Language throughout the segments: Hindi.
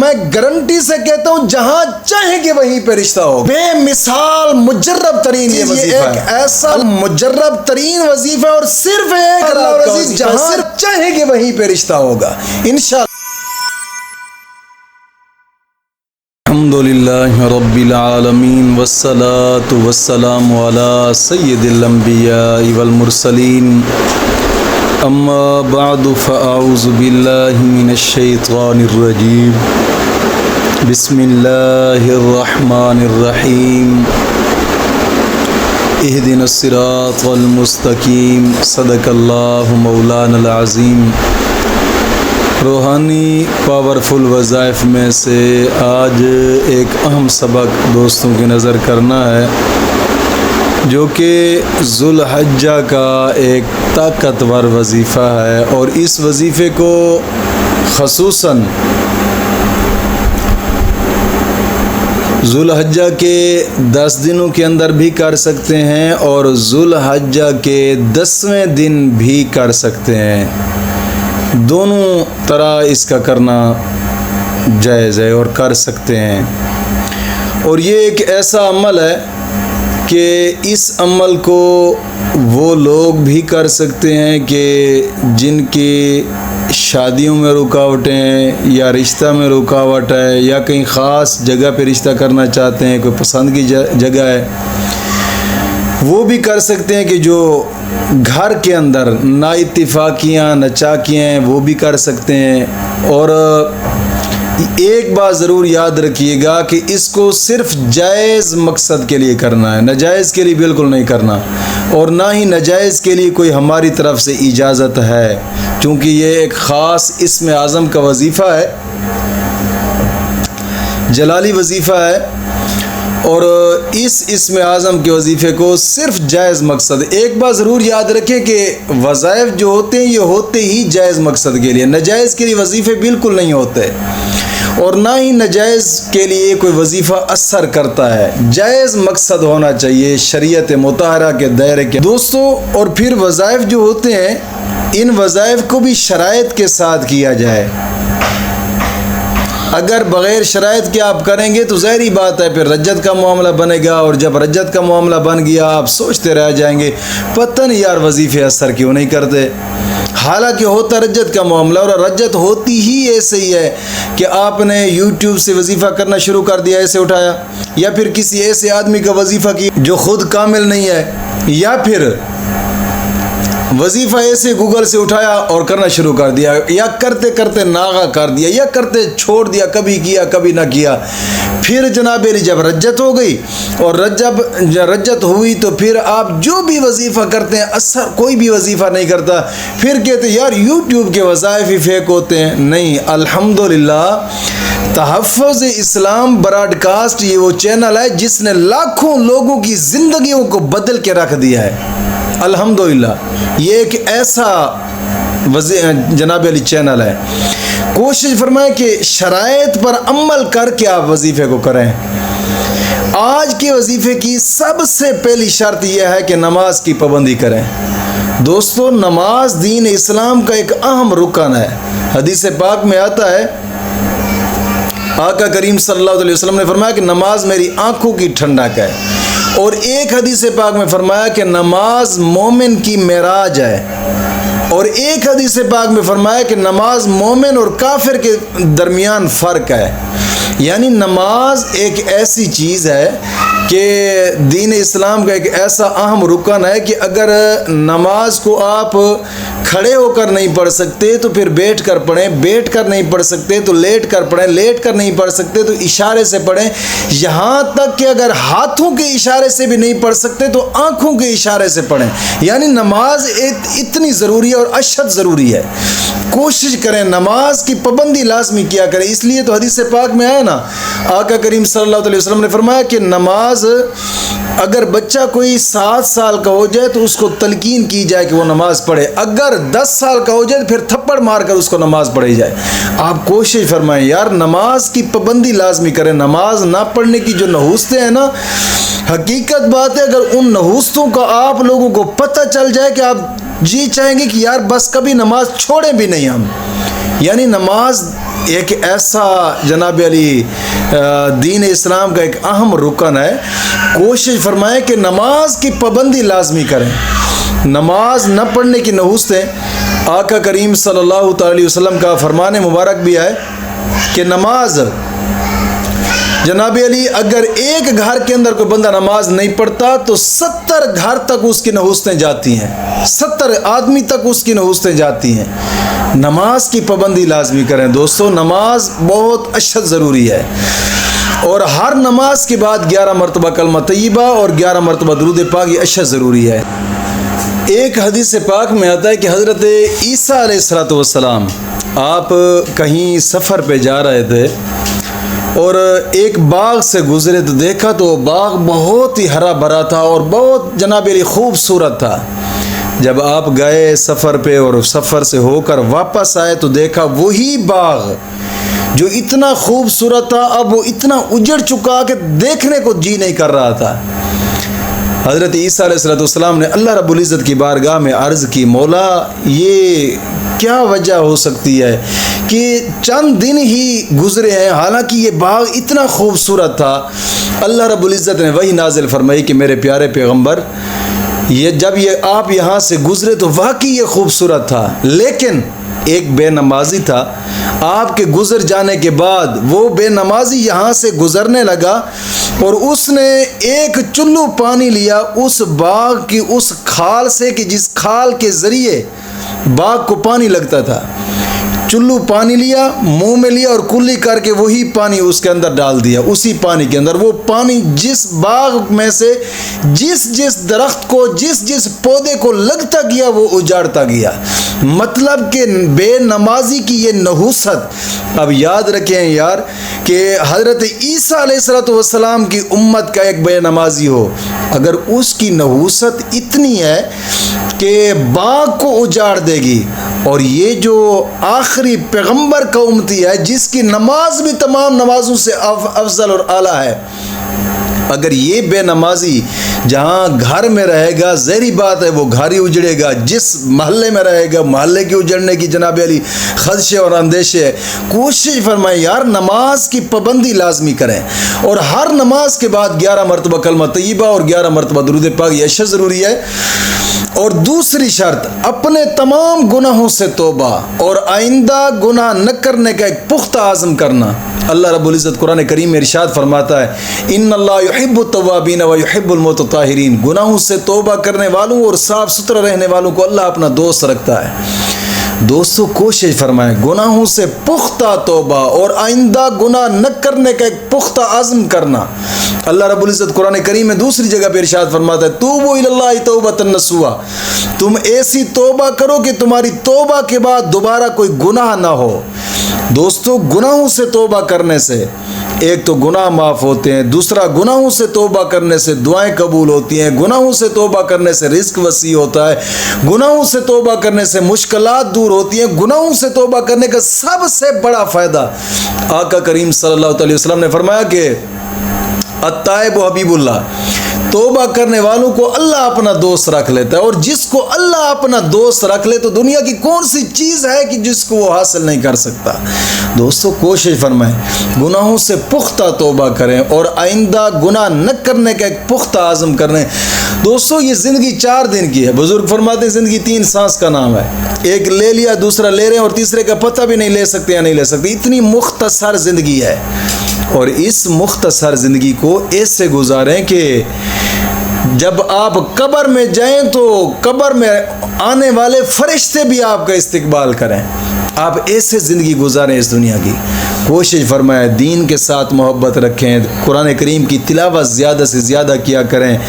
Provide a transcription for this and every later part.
मैं गारंटी से कहता हूँ जहां चाहेंगे वहीं पे रिश्ता हो। बेमिसाल मुजर्रब तरीन ये एक ऐसा मुजर्रब तरीन वजीफा है और सिर्फ एक जहां चाहेंगे वहीं पे रिश्ता होगा इंशाअल्लाह। अल्हम्दुलिल्लाहि रब्बिल आलमीन वस्सलातु वस्सलामु अला सय्यिदिल अंबिया वल मुरसलीन अम्मा बअदु फ़अऊज़ु बिल्लाहि मिनश शैतानिर रजीम बिस्मिल्लाहिर रहमानिर रहीम इहदिनस सिरातल मुस्तकीम सदक़ल्लाहु मौलानल अज़ीम। रूहानी पावरफुल वज़ाइफ में से आज एक अहम सबक दोस्तों की नज़र करना है जो कि ज़ुल्हज्जा का एक ताकतवर वजीफ़ा है और इस वजीफ़े को ख़ुसूसन ज़ुल्हज्जा के 10 दिनों के अंदर भी कर सकते हैं और ज़ुल्हज्जा के 10वें दिन भी कर सकते हैं। दोनों तरह इसका करना जायज़ है और कर सकते हैं। और ये एक ऐसा अमल है कि इस अमल को वो लोग भी कर सकते हैं कि जिनकी शादियों में रुकावटें हैं या रिश्ता में रुकावट है या कहीं ख़ास जगह पे रिश्ता करना चाहते हैं, कोई पसंद की जगह है, वो भी कर सकते हैं कि जो घर के अंदर नाइत्तिफाकियाँ नचाकियाँ हैं वो भी कर सकते हैं। और एक बात ज़रूर याद रखिएगा कि इसको सिर्फ जायज़ मकसद के लिए करना है, नाजायज़ के लिए बिल्कुल नहीं करना और ना ही नाजायज़ के लिए कोई हमारी तरफ से इजाज़त है, क्योंकि ये एक ख़ास इस्म आज़म का वजीफ़ा है, जलाली वजीफ़ा है। और इस इस्म आज़म के वजीफ़े को सिर्फ जायज़ मकसद, एक बात ज़रूर याद रखें कि वज़ाइफ जो होते हैं ये होते ही जायज़ मकसद के लिए, नाजायज़ के लिए वजीफ़े बिल्कुल नहीं होते और ना ही नाजायज़ के लिए कोई वजीफ़ा असर करता है। जायज़ मकसद होना चाहिए शरीयत मुताहरा के दायरे के दोस्तों। और फिर वज़ाइफ जो होते हैं इन वज़ाइफ को भी शराइत के साथ किया जाए। अगर बग़ैर शराइत के आप करेंगे तो ज़ाहिरी बात है फिर रज्जत का मामला बनेगा और जब रज्जत का मामला बन गया आप सोचते रह जाएंगे पता नहीं यार वजीफ़े असर क्यों नहीं करते। हालांकि होता रज्जत का मामला और रज्जत होती ही ऐसे ही है कि आपने यूट्यूब से वजीफ़ा करना शुरू कर दिया, ऐसे उठाया, या फिर किसी ऐसे आदमी का वजीफ़ा की जो ख़ुद कामिल नहीं है, या फिर वजीफ़ा ऐसे गूगल से उठाया और करना शुरू कर दिया, या करते करते नागा कर दिया, या करते छोड़ दिया, कभी किया कभी ना किया। फिर जनाब जब रज्जत हो गई और जब रज्जत हुई तो फिर आप जो भी वजीफ़ा करते हैं असर कोई भी वजीफ़ा नहीं करता, फिर कहते यार यूट्यूब के वज़ाइफ ही फेक होते हैं। नहीं, अल्हम्दुलिल्लाह तहफ़्फ़ुज़ इस्लाम ब्रॉडकास्ट ये वो चैनल है जिसने लाखों लोगों की ज़िंदगियों को बदल के रख दिया है। अल्हम्दुलिल्लाह ये एक ऐसा जनाब अली चैनल है। कोशिश फरमाएं कि शराइत पर अमल करके आप वजीफ़े को करें। आज के वजीफ़े की सबसे पहली शर्त यह है कि नमाज की पाबंदी करें। दोस्तों नमाज दीन इस्लाम का एक अहम रुकन है। हदीस पाक में आता है आका करीम सल्लल्लाहु अलैहि वसल्लम ने फरमाया कि नमाज मेरी आंखों की ठंडक है, और एक हदीस पाक में फरमाया कि नमाज मोमिन की मेराज है, और एक हदीस पाक में फरमाया कि नमाज मोमिन और काफिर के दरमियान फ़र्क है। यानी नमाज एक ऐसी चीज़ है कि दीन इस्लाम का एक ऐसा अहम रुकन है कि अगर नमाज को आप खड़े होकर नहीं पढ़ सकते तो फिर बैठ कर पढ़ें, बैठ कर नहीं पढ़ सकते तो लेट कर पढ़ें, लेट कर नहीं पढ़ सकते तो इशारे से पढ़ें, यहाँ तक कि अगर हाथों के इशारे से भी नहीं पढ़ सकते तो आँखों के इशारे से पढ़ें। यानी नमाज इतनी ज़रूरी है और अशद ज़रूरी है। कोशिश करें नमाज की पाबंदी लाजमी किया करें। इसलिए तो हदीस पाक में आया ना, आका करीम सल्लल्लाहु अलैहि वसल्लम ने फरमाया कि नमाज अगर बच्चा कोई 7 साल का हो जाए तो उसको तलकीन की जाए कि वो नमाज पढ़े, अगर 10 साल का हो जाए तो फिर थप्पड़ मारकर उसको नमाज पढ़ी जाए। आप कोशिश फरमाएं यार नमाज की पाबंदी लाजमी करें। नमाज ना पढ़ने की जो नहूसतें हैं ना, हकीकत बात है अगर उन नहूसतों का आप लोगों को पता चल जाए कि आप जी चाहेंगे कि यार बस कभी नमाज छोड़ें भी नहीं हम। यानी नमाज एक ऐसा जनाब अली दीन इस्लाम का एक अहम रुकन है। कोशिश फरमाएं कि नमाज की पाबंदी लाजमी करें। नमाज न पढ़ने की नहुस्तें आका करीम सल्लल्लाहु अलैहि वसल्लम का फरमान मुबारक भी है कि नमाज जनाब अली अगर एक घर के अंदर कोई बंदा नमाज नहीं पढ़ता तो 70 घर तक उसकी नहुस्तें जाती हैं, 70 आदमी तक उसकी नहुस्तें जाती हैं। नमाज की पाबंदी लाजमी करें दोस्तों। नमाज बहुत अशद ज़रूरी है और हर नमाज के बाद 11 मरतबा कलमा तय्यबा और 11 मरतबा दुरूद पाक ये अशद ज़रूरी है। एक हदीस पाक में आता है कि हज़रत ईसा अलैहिस्सलाम आप कहीं सफ़र पे जा रहे थे और एक बाग से गुज़रे तो देखा तो बाग बहुत ही हरा भरा था और बहुत जनाब अली खूबसूरत था। जब आप गए सफ़र पे और सफ़र से होकर वापस आए तो देखा वही बाग जो इतना खूबसूरत था अब वो इतना उजड़ चुका कि देखने को जी नहीं कर रहा था। हज़रत ईसा अलैहिस्सलाम ने अल्लाह रब्बुल इज़्ज़त की बारगाह में अर्ज़ की, मौला ये क्या वजह हो सकती है कि चंद दिन ही गुज़रे हैं हालांकि ये बाग इतना खूबसूरत था। अल्लाह रब्बुल इज़्ज़त ने वही नाज़िल फरमाई कि मेरे प्यारे पैगंबर ये जब ये आप यहाँ से गुज़रे तो वाकई ये खूबसूरत था, लेकिन एक बेनमाजी था। आपके गुज़र जाने के बाद वो बेनमाजी यहाँ से गुज़रने लगा और उसने एक चुल्लू पानी लिया उस बाग की उस खाल से कि जिस खाल के ज़रिए बाग को पानी लगता था। चुल्लू पानी लिया, मुंह में लिया और कुल्ली करके वही पानी उसके अंदर डाल दिया। उसी पानी के अंदर वो पानी जिस बाग में से जिस जिस दरख्त को जिस जिस पौधे को लगता गया वो उजाड़ता गया। मतलब कि बेनमाजी की ये नहुसत। अब याद रखें यार कि हज़रत ईसा अलैहिस्सलाम की उम्मत का एक बेनमाजी हो, अगर उसकी नहुसत इतनी है कि बाग को उजाड़ देगी, और ये जो आखिरी पैगंबर का उम्मती है जिसकी नमाज भी तमाम नमाजों से अफजल और आला है, अगर ये बेनमाजी जहाँ घर में रहेगा ज़हरी बात है वो घर ही उजड़ेगा, जिस महल्ले में रहेगा महल्ले के उजड़ने की जनाब अली खदशे और अंदेशे है। कोशिश फरमाएं यार नमाज की पाबंदी लाजमी करें और हर नमाज के बाद 11 मरतबा कलमा तय्यबा और 11 मरतबा दुरूद पाक ये अशद ज़रूरी है। और दूसरी शर्त अपने तमाम गुनाहों से तौबा और आइंदा गुनाह न करने का एक पुख्ता आज़म करना। अल्लाह रब्बुल इज़्ज़त कुरान करीम में इरशाद फरमाता है इन्नल्लाह युहिब्बुत तव्वाबीन व युहिब्बुल मुतत्ताहिरीन। गुनाहों से तौबा करने वालों और साफ़ सुथरा रहने वालों को अल्लाह अपना दोस्त रखता है। दोस्तों कोशिश फरमाएं गुनाहों से पुख्ता तौबा और आइंदा गुनाह न करने का एक पुख्ता आज़म करना। अल्लाह रब्बुल इज़्ज़त कुरान करीम में दूसरी जगह पर इरशाद फरमाता है तूबू इलल्लाहि तौबतन नसूहा। तुम ऐसी तौबा करो कि तुम्हारी तौबा के बाद दोबारा कोई गुनाह ना हो। दोस्तों गुनाहों से तौबा करने से एक तो गुनाह माफ़ होते हैं, दूसरा गुनाहों से तौबा करने से दुआएं कबूल होती हैं, गुनाहों से तौबा करने से रिज़्क वसी होता है, गुनाहों से तौबा करने से मुश्किलात दूर होती हैं। गुनाहों से तौबा करने का सबसे बड़ा फ़ायदा आका करीम सल्लल्लाहु अलैहि वसल्लम ने फरमाया कि अत्ताइब हबीबुल्लाह, तौबा करने वालों को अल्लाह अपना दोस्त रख लेता है। और जिसको अल्लाह अपना दोस्त रख ले तो दुनिया की कौन सी चीज़ है कि जिसको वो हासिल नहीं कर सकता। दोस्तों कोशिश फरमाएं गुनाहों से पुख्ता तौबा करें और आइंदा गुनाह न करने का एक पुख्ता आज़म करें। दोस्तों ये ज़िंदगी 4 दिन की है। बुज़ुर्ग फरमाते हैं ज़िंदगी 3 सांस का नाम है। एक ले लिया, दूसरा ले रहे हैं और तीसरे का पता भी नहीं ले सकते या नहीं ले सकते। इतनी मुख्तसर ज़िंदगी है और इस मुख्तसर ज़िंदगी को ऐसे गुजारें कि जब आप कब्र में जाएं तो कब्र में आने वाले फरिश्ते भी आपका इस्तकबाल करें। आप ऐसे ज़िंदगी गुजारें इस दुनिया की। कोशिश फरमाएं दीन के साथ मोहब्बत रखें, कुरान करीम की तिलावत ज़्यादा से ज़्यादा किया करें।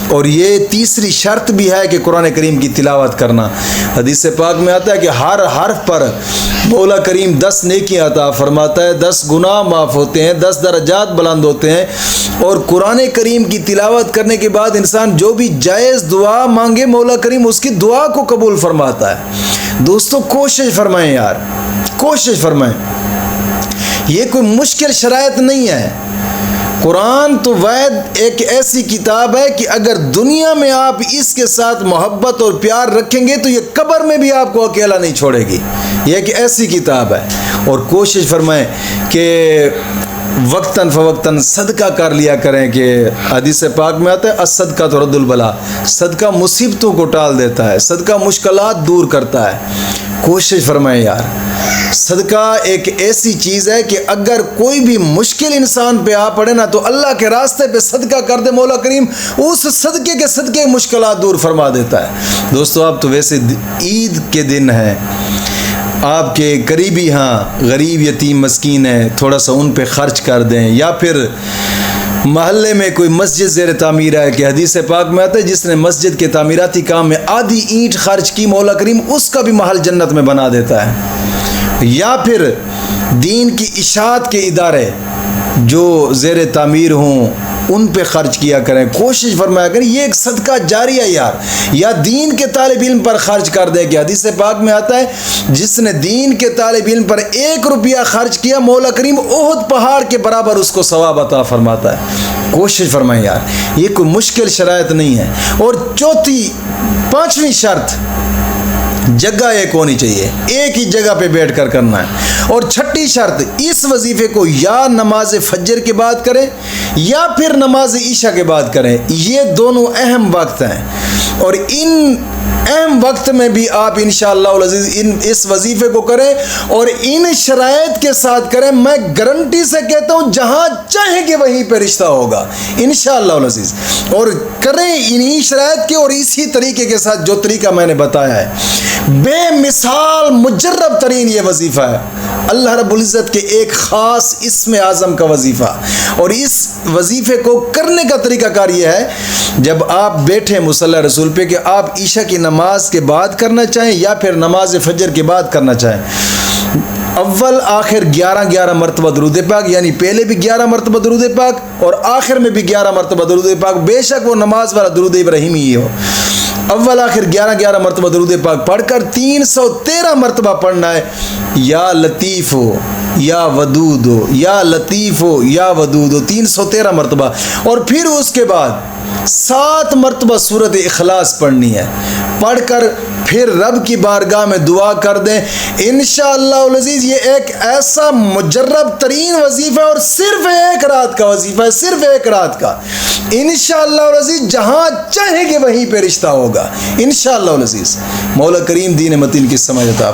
और ये तीसरी शर्त भी है कि कुरान करीम की तिलावत करना। हदीस पाक में आता है कि हर हर्फ पर मौला करीम 10 नेकियां अता फरमाता है, 10 गुनाह माफ़ होते हैं, 10 दर्जात बुलंद होते हैं। और कुरान करीम की तिलावत करने के बाद इंसान जो भी जायज़ दुआ मांगे मौला करीम उसकी दुआ को कबूल फरमाता है। दोस्तों कोशिश फरमाएं यार, कोशिश फरमाएं। ये कोई मुश्किल शराइत नहीं है। कुरान तो वैद एक ऐसी किताब है कि अगर दुनिया में आप इसके साथ मोहब्बत और प्यार रखेंगे तो ये कब्र में भी आपको अकेला नहीं छोड़ेगी। ये एक ऐसी किताब है। और कोशिश फरमाएं कि वक्तन फ़वक्तन सदका कर लिया करें कि हदीस पाक में आता है असदका तो रद्दुल बला, सदका मुसीबतों को टाल देता है, सदका मुश्किलात दूर करता है। कोशिश फरमाएं यार, सदका एक ऐसी चीज़ है कि अगर कोई भी मुश्किल इंसान पे आ पड़े ना तो अल्लाह के रास्ते पे सदका कर दे, मौला करीम उस सदके के सदके मुश्किलात दूर फरमा देता है। दोस्तों आप तो वैसे ईद के दिन है, आपके करीबी हाँ गरीब यतीम मस्कीन है, थोड़ा सा उन पे ख़र्च कर दें, या फिर महल्ले में कोई मस्जिद ज़ेर तामीर है कि हदीस पाक में आता है जिसने मस्जिद के तामीराती काम में आधी ईंट खर्च की मौला करीम उसका भी महल जन्नत में बना देता है। या फिर दीन की इशाअत के इदारे जो ज़ेर तामीर हों उन पे ख़र्च किया करें, कोशिश फरमाया करें, ये एक सदका जारी है यार। या दीन के तालिब इल्म पर ख़र्च कर दे कि हदीस पाक में आता है जिसने दीन के तालिब इल्म पर 1 रुपया खर्च किया मौला करीम ओहद पहाड़ के बराबर उसको सवाब अता फरमाता है। कोशिश फरमाएं यार, ये कोई मुश्किल शराइत नहीं है। और चौथी 5वीं शर्त, जगह एक होनी चाहिए, एक ही जगह पे बैठ कर करना है। और 6ठी शर्त, इस वजीफे को या नमाज फजर के बाद करें या फिर नमाज ईशा के बाद करें, ये दोनों अहम वक्त हैं। और इन अहम वक्त में भी आप इंशाअल्लाह अज़ीज़ इस वजीफे को करें और इन शराइत के साथ करें। मैं गारंटी से कहता हूँ जहाँ चाहेंगे वहीं पर रिश्ता होगा इंशाअल्लाह अज़ीज़। और करें इन्हीं शराइत के और इसी तरीके के साथ जो तरीका मैंने बताया है। बेमिसाल मुजर्रब तरीन ये वजीफ़ा है, अल्लाह रब्बुल इज़्ज़त के एक ख़ास इस्म आज़म का वजीफ़ा। और इस वजीफ़े को करने का तरीक़ाकार ये है, जब आप बैठे मुसल्ला रसूल पे कि आप ईशा की नमाज के बाद करना चाहें या फिर नमाज फजर के बाद करना चाहें, अव्वल आखिर 11 मरतबा दरूद पाक, यानी पहले भी 11 मरतबा दरूद पाक और आखिर में भी 11 मरतबा दरूद पाक, बेशक वो नमाज वाला दरूद इब्राहिम ही हो। अव्वल आखिर 11 मरतबा दरूद पाक पढ़कर 313 मरतबा पढ़ना है, या लतीफ़ हो या वदूद हो, या लतीफ़ हो या वदूद हो, 313 मरतबा। और फिर उसके बाद 7 मरतबा सूरत इखलास पढ़नी है, पढ़कर फिर रब की बारगाह में दुआ कर दें। इंशाअल्लाह अज़ीज़ ये एक ऐसा मुजर्रब तरीन वजीफ़ा है और सिर्फ 1 रात का वजीफ़ा है, सिर्फ 1 रात का। इंशाअल्लाह अज़ीज़ जहाँ चाहेंगे वहीं पे रिश्ता होगा इंशाअल्लाह अज़ीज़। मौला करीम दीन मतीन की समझ अता